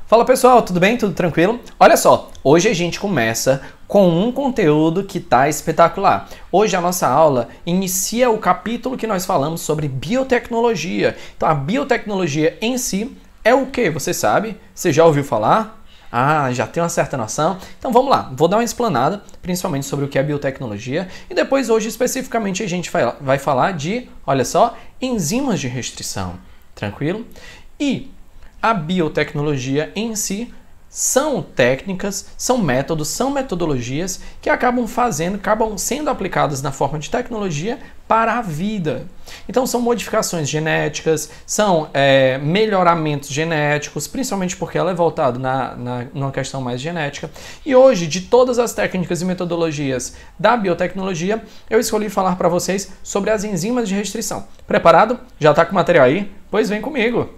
Fala pessoal, tudo bem? Tudo tranquilo? Olha só, hoje a gente começa com um conteúdo que tá espetacular. Hoje a nossa aula inicia o capítulo que nós falamos sobre biotecnologia. Então a biotecnologia em si é o que? Você sabe? Você já ouviu falar? Ah, já tem uma certa noção? Então vamos lá, vou dar uma explanada, principalmente sobre o que é biotecnologia, e depois hoje especificamente a gente vai falar de, olha só, enzimas de restrição. Tranquilo? E a biotecnologia em si são técnicas, são métodos, são metodologias que acabam sendo aplicadas na forma de tecnologia para a vida. Então são modificações genéticas, são melhoramentos genéticos, principalmente porque ela é voltada numa questão mais genética. E hoje, de todas as técnicas e metodologias da biotecnologia, eu escolhi falar para vocês sobre as enzimas de restrição. Preparado? Já está com o material aí? Pois vem comigo!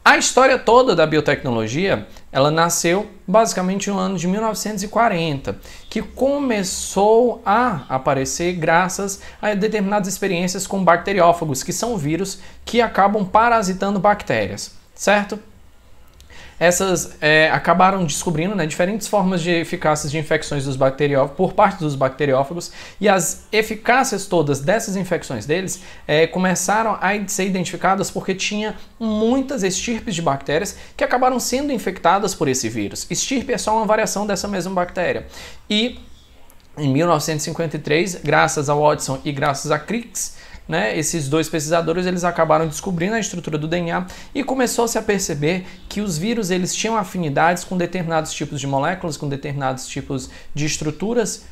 A história toda da biotecnologia, ela nasceu basicamente no ano de 1940, que começou a aparecer graças a determinadas experiências com bacteriófagos, que são vírus que acabam parasitando bactérias, certo? Essas acabaram descobrindo diferentes formas de eficácias de infecções dos bacteriófagos por parte dos bacteriófagos, e as eficácias todas dessas infecções deles começaram a ser identificadas porque tinha muitas estirpes de bactérias que acabaram sendo infectadas por esse vírus. Estirpe é só uma variação dessa mesma bactéria. E em 1953, graças ao Watson e graças a Crick, esses dois pesquisadores eles acabaram descobrindo a estrutura do DNA e começou-se a perceber que os vírus eles tinham afinidades com determinados tipos de moléculas, com determinados tipos de estruturas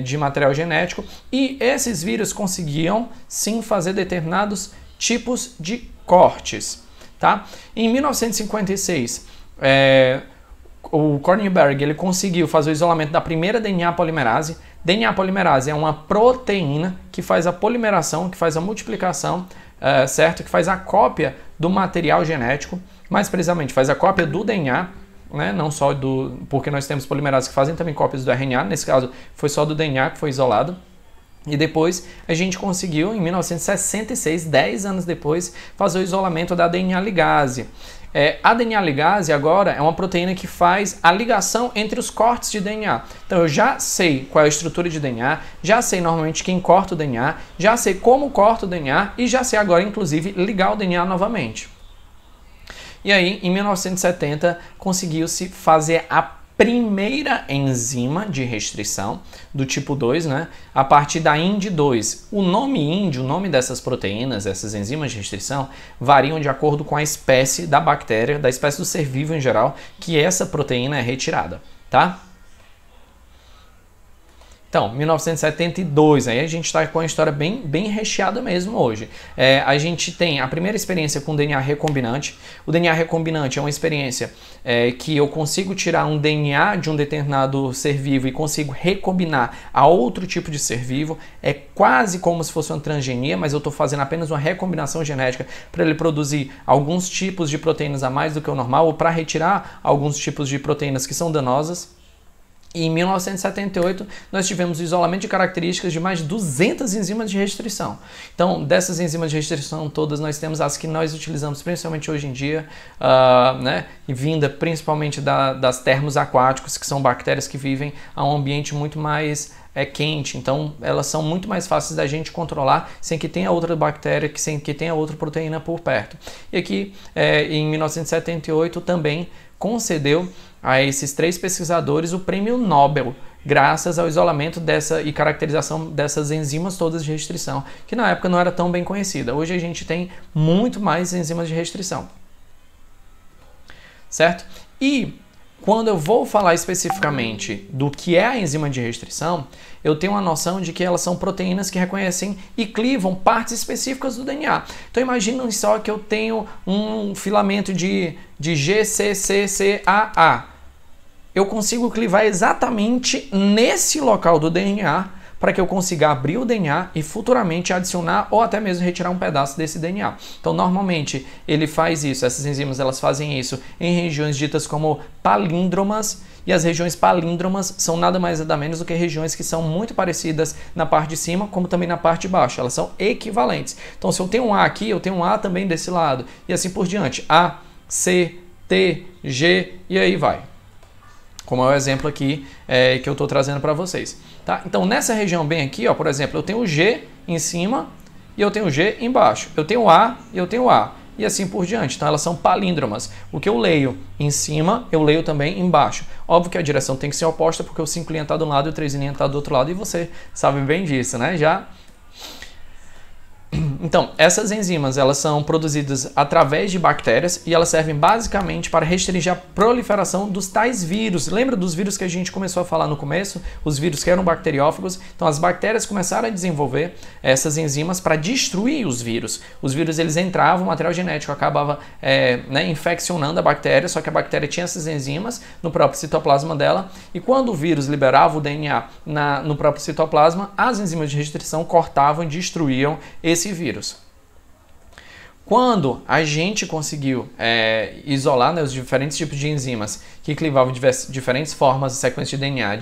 de material genético, e esses vírus conseguiam sim fazer determinados tipos de cortes. Tá? Em 1956, o Kornberg ele conseguiu fazer o isolamento da primeira DNA polimerase. DNA polimerase é uma proteína que faz a polimeração, que faz a multiplicação, certo? Que faz a cópia do material genético, mais precisamente faz a cópia do DNA, não só porque nós temos polimerases que fazem também cópias do RNA, nesse caso foi só do DNA que foi isolado. E depois a gente conseguiu, em 1966, 10 anos depois, fazer o isolamento da DNA ligase. A DNA ligase agora é uma proteína que faz a ligação entre os cortes de DNA. Então eu já sei qual é a estrutura de DNA, já sei normalmente quem corta o DNA, já sei como corta o DNA e já sei agora, inclusive, ligar o DNA novamente. E aí, em 1970, conseguiu-se fazer a primeira enzima de restrição do tipo 2, a partir da IND2. O nome IND, o nome dessas proteínas, essas enzimas de restrição, variam de acordo com a espécie da bactéria, da espécie do ser vivo em geral, que essa proteína é retirada, tá? Então, 1972, aí a gente está com uma história bem recheada mesmo hoje. A gente tem a primeira experiência com DNA recombinante. O DNA recombinante é uma experiência que eu consigo tirar um DNA de um determinado ser vivo e consigo recombinar a outro tipo de ser vivo. É quase como se fosse uma transgenia, mas eu estou fazendo apenas uma recombinação genética para ele produzir alguns tipos de proteínas a mais do que o normal, ou para retirar alguns tipos de proteínas que são danosas. E em 1978, nós tivemos o isolamento de características de mais de 200 enzimas de restrição. Então, dessas enzimas de restrição todas, nós temos as que nós utilizamos principalmente hoje em dia, e vinda principalmente das termos aquáticos, que são bactérias que vivem a um ambiente muito mais quente. Então, elas são muito mais fáceis da gente controlar sem que tenha outra bactéria, sem que tenha outra proteína por perto. E aqui, em 1978, também concedeu a esses 3 pesquisadores o prêmio Nobel, graças ao isolamento e caracterização dessas enzimas todas de restrição, que na época não era tão bem conhecida. Hoje a gente tem muito mais enzimas de restrição, certo? E quando eu vou falar especificamente do que é a enzima de restrição, eu tenho uma noção de que elas são proteínas que reconhecem e clivam partes específicas do DNA. Então imaginem só que eu tenho um filamento de GCCCAA. Eu consigo clivar exatamente nesse local do DNA para que eu consiga abrir o DNA e futuramente adicionar ou até mesmo retirar um pedaço desse DNA. Então, normalmente, ele faz isso, essas enzimas elas fazem isso em regiões ditas como palíndromas, e as regiões palíndromas são nada mais nada menos do que regiões que são muito parecidas na parte de cima, como também na parte de baixo. Elas são equivalentes. Então, se eu tenho um A aqui, eu tenho um A também desse lado. E assim por diante. A, C, T, G e aí vai. Como é o exemplo aqui que eu estou trazendo para vocês. Tá? Então, nessa região bem aqui, ó, por exemplo, eu tenho o G em cima e eu tenho o G embaixo. Eu tenho o A e eu tenho o A. E assim por diante. Então elas são palíndromas. O que eu leio em cima, eu leio também embaixo. Óbvio que a direção tem que ser oposta, porque o 5' está de um lado e o 3' está do outro lado, e você sabe bem disso, né? Já. Então, essas enzimas elas são produzidas através de bactérias e elas servem basicamente para restringir a proliferação dos tais vírus. Lembra dos vírus que a gente começou a falar no começo? Os vírus que eram bacteriófagos. Então, as bactérias começaram a desenvolver essas enzimas para destruir os vírus. Os vírus eles entravam, o material genético acabava infeccionando a bactéria, só que a bactéria tinha essas enzimas no próprio citoplasma dela, e quando o vírus liberava o DNA no próprio citoplasma, as enzimas de restrição cortavam e destruíam esse vírus. Quando a gente conseguiu isolar, né, os diferentes tipos de enzimas que clivavam diferentes formas de sequência de DNA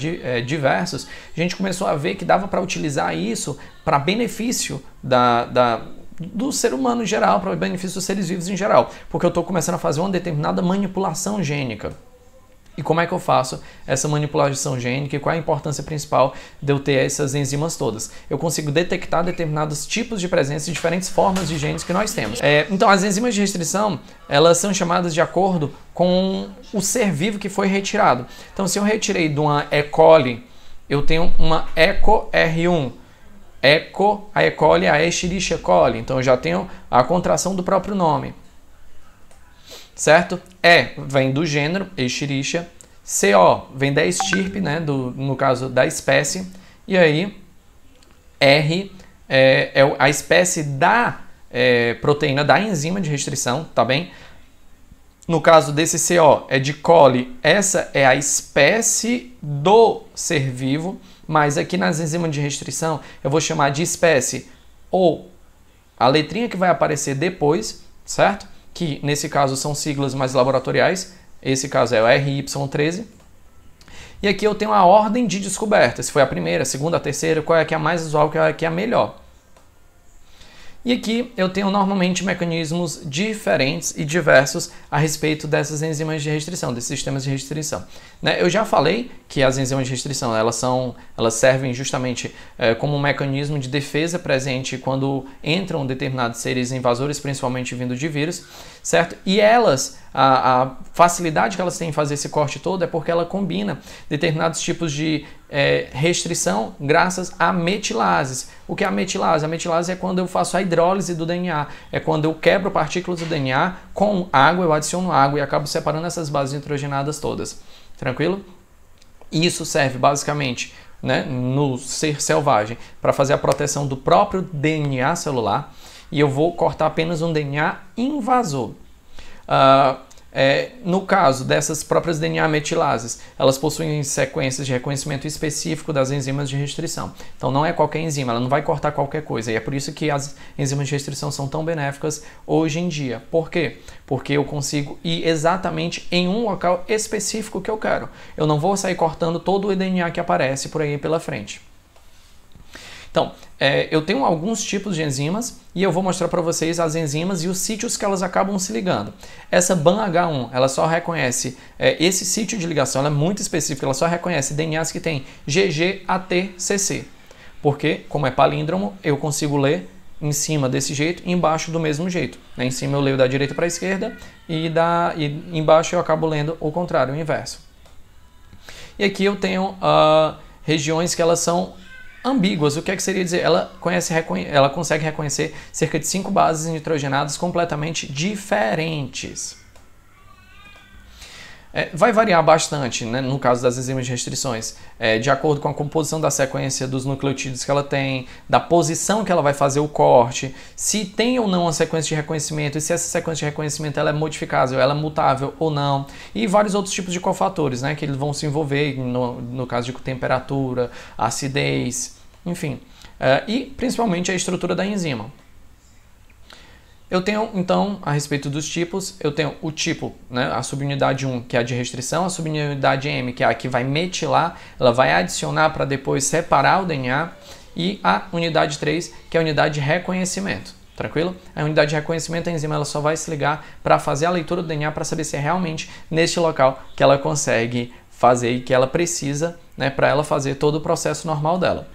diversos, a gente começou a ver que dava para utilizar isso para benefício do ser humano em geral, para benefício dos seres vivos em geral, porque eu estou começando a fazer uma determinada manipulação gênica. E como é que eu faço essa manipulação gênica e qual é a importância principal de eu ter essas enzimas todas? Eu consigo detectar determinados tipos de presença e diferentes formas de genes que nós temos. Então, as enzimas de restrição, elas são chamadas de acordo com o ser vivo que foi retirado. Então, se eu retirei de uma E. coli, eu tenho uma ECO-R1. A E. coli é a Escherichia coli. Então, eu já tenho a contração do próprio nome. Certo? E vem do gênero Escherichia, CO vem da estirpe, né, no caso da espécie, e aí R é a espécie da proteína da enzima de restrição, tá bem? No caso desse CO é de coli, essa é a espécie do ser vivo, mas aqui nas enzimas de restrição eu vou chamar de espécie ou a letrinha que vai aparecer depois, certo? Que nesse caso são siglas mais laboratoriais, esse caso é o RY13. E aqui eu tenho a ordem de descoberta, se foi a primeira, a segunda, a terceira, qual é que é a mais usual, qual é que é a melhor. E aqui eu tenho normalmente mecanismos diferentes e diversos a respeito dessas enzimas de restrição, desses sistemas de restrição. Eu já falei que as enzimas de restrição elas servem justamente como um mecanismo de defesa presente quando entram determinados seres invasores, principalmente vindo de vírus, certo? E a facilidade que elas têm em fazer esse corte todo é porque ela combina determinados tipos de restrição graças a metilases. O que é a metilase? A metilase é quando eu faço a hidrólise do DNA, é quando eu quebro partículas do DNA com água, eu adiciono água e acabo separando essas bases nitrogenadas todas. Tranquilo? Isso serve basicamente, né, no ser selvagem para fazer a proteção do próprio DNA celular, e eu vou cortar apenas um DNA invasor. No caso dessas próprias DNA metilases, elas possuem sequências de reconhecimento específico das enzimas de restrição. Então não é qualquer enzima, ela não vai cortar qualquer coisa. E é por isso que as enzimas de restrição são tão benéficas hoje em dia. Por quê? Porque eu consigo ir exatamente em um local específico que eu quero. Eu não vou sair cortando todo o DNA que aparece por aí pela frente. Então, eu tenho alguns tipos de enzimas e eu vou mostrar para vocês as enzimas e os sítios que elas acabam se ligando. Essa BAN-H1, ela só reconhece esse sítio de ligação, ela é muito específica, ela só reconhece DNAs que tem GG, AT, CC. Porque, como é palíndromo, eu consigo ler em cima desse jeito e embaixo do mesmo jeito. Em cima eu leio da direita para a esquerda e embaixo eu acabo lendo o contrário, o inverso. E aqui eu tenho regiões que elas são ambíguas. O que é que seria dizer? Ela consegue reconhecer cerca de 5 bases nitrogenadas completamente diferentes. Vai variar bastante, né, no caso das enzimas de restrições, de acordo com a composição da sequência dos nucleotídeos que ela tem, da posição que ela vai fazer o corte, se tem ou não uma sequência de reconhecimento, e se essa sequência de reconhecimento ela é modificável, ela é mutável ou não, e vários outros tipos de cofatores, né, que eles vão se envolver no caso de temperatura, acidez, enfim, e principalmente a estrutura da enzima. Eu tenho, então, a respeito dos tipos, eu tenho o tipo, né, a subunidade 1, que é a de restrição, a subunidade M, que é a que vai metilar, ela vai adicionar para depois separar o DNA, e a unidade 3, que é a unidade de reconhecimento. Tranquilo? A unidade de reconhecimento, a enzima ela só vai se ligar para fazer a leitura do DNA para saber se é realmente neste local que ela consegue fazer e que ela precisa, né, para ela fazer todo o processo normal dela.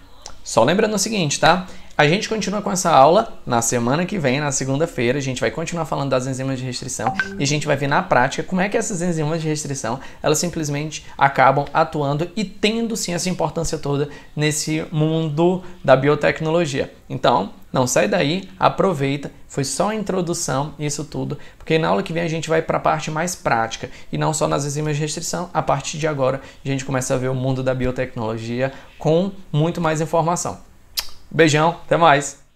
Só lembrando o seguinte, tá? A gente continua com essa aula na semana que vem, na segunda-feira. A gente vai continuar falando das enzimas de restrição e a gente vai ver na prática como é que essas enzimas de restrição, elas simplesmente acabam atuando e tendo sim essa importância toda nesse mundo da biotecnologia. Então, não sai daí, aproveita, foi só a introdução, isso tudo, porque na aula que vem a gente vai para a parte mais prática e não só nas enzimas de restrição. A partir de agora a gente começa a ver o mundo da biotecnologia com muito mais informação. Beijão, até mais!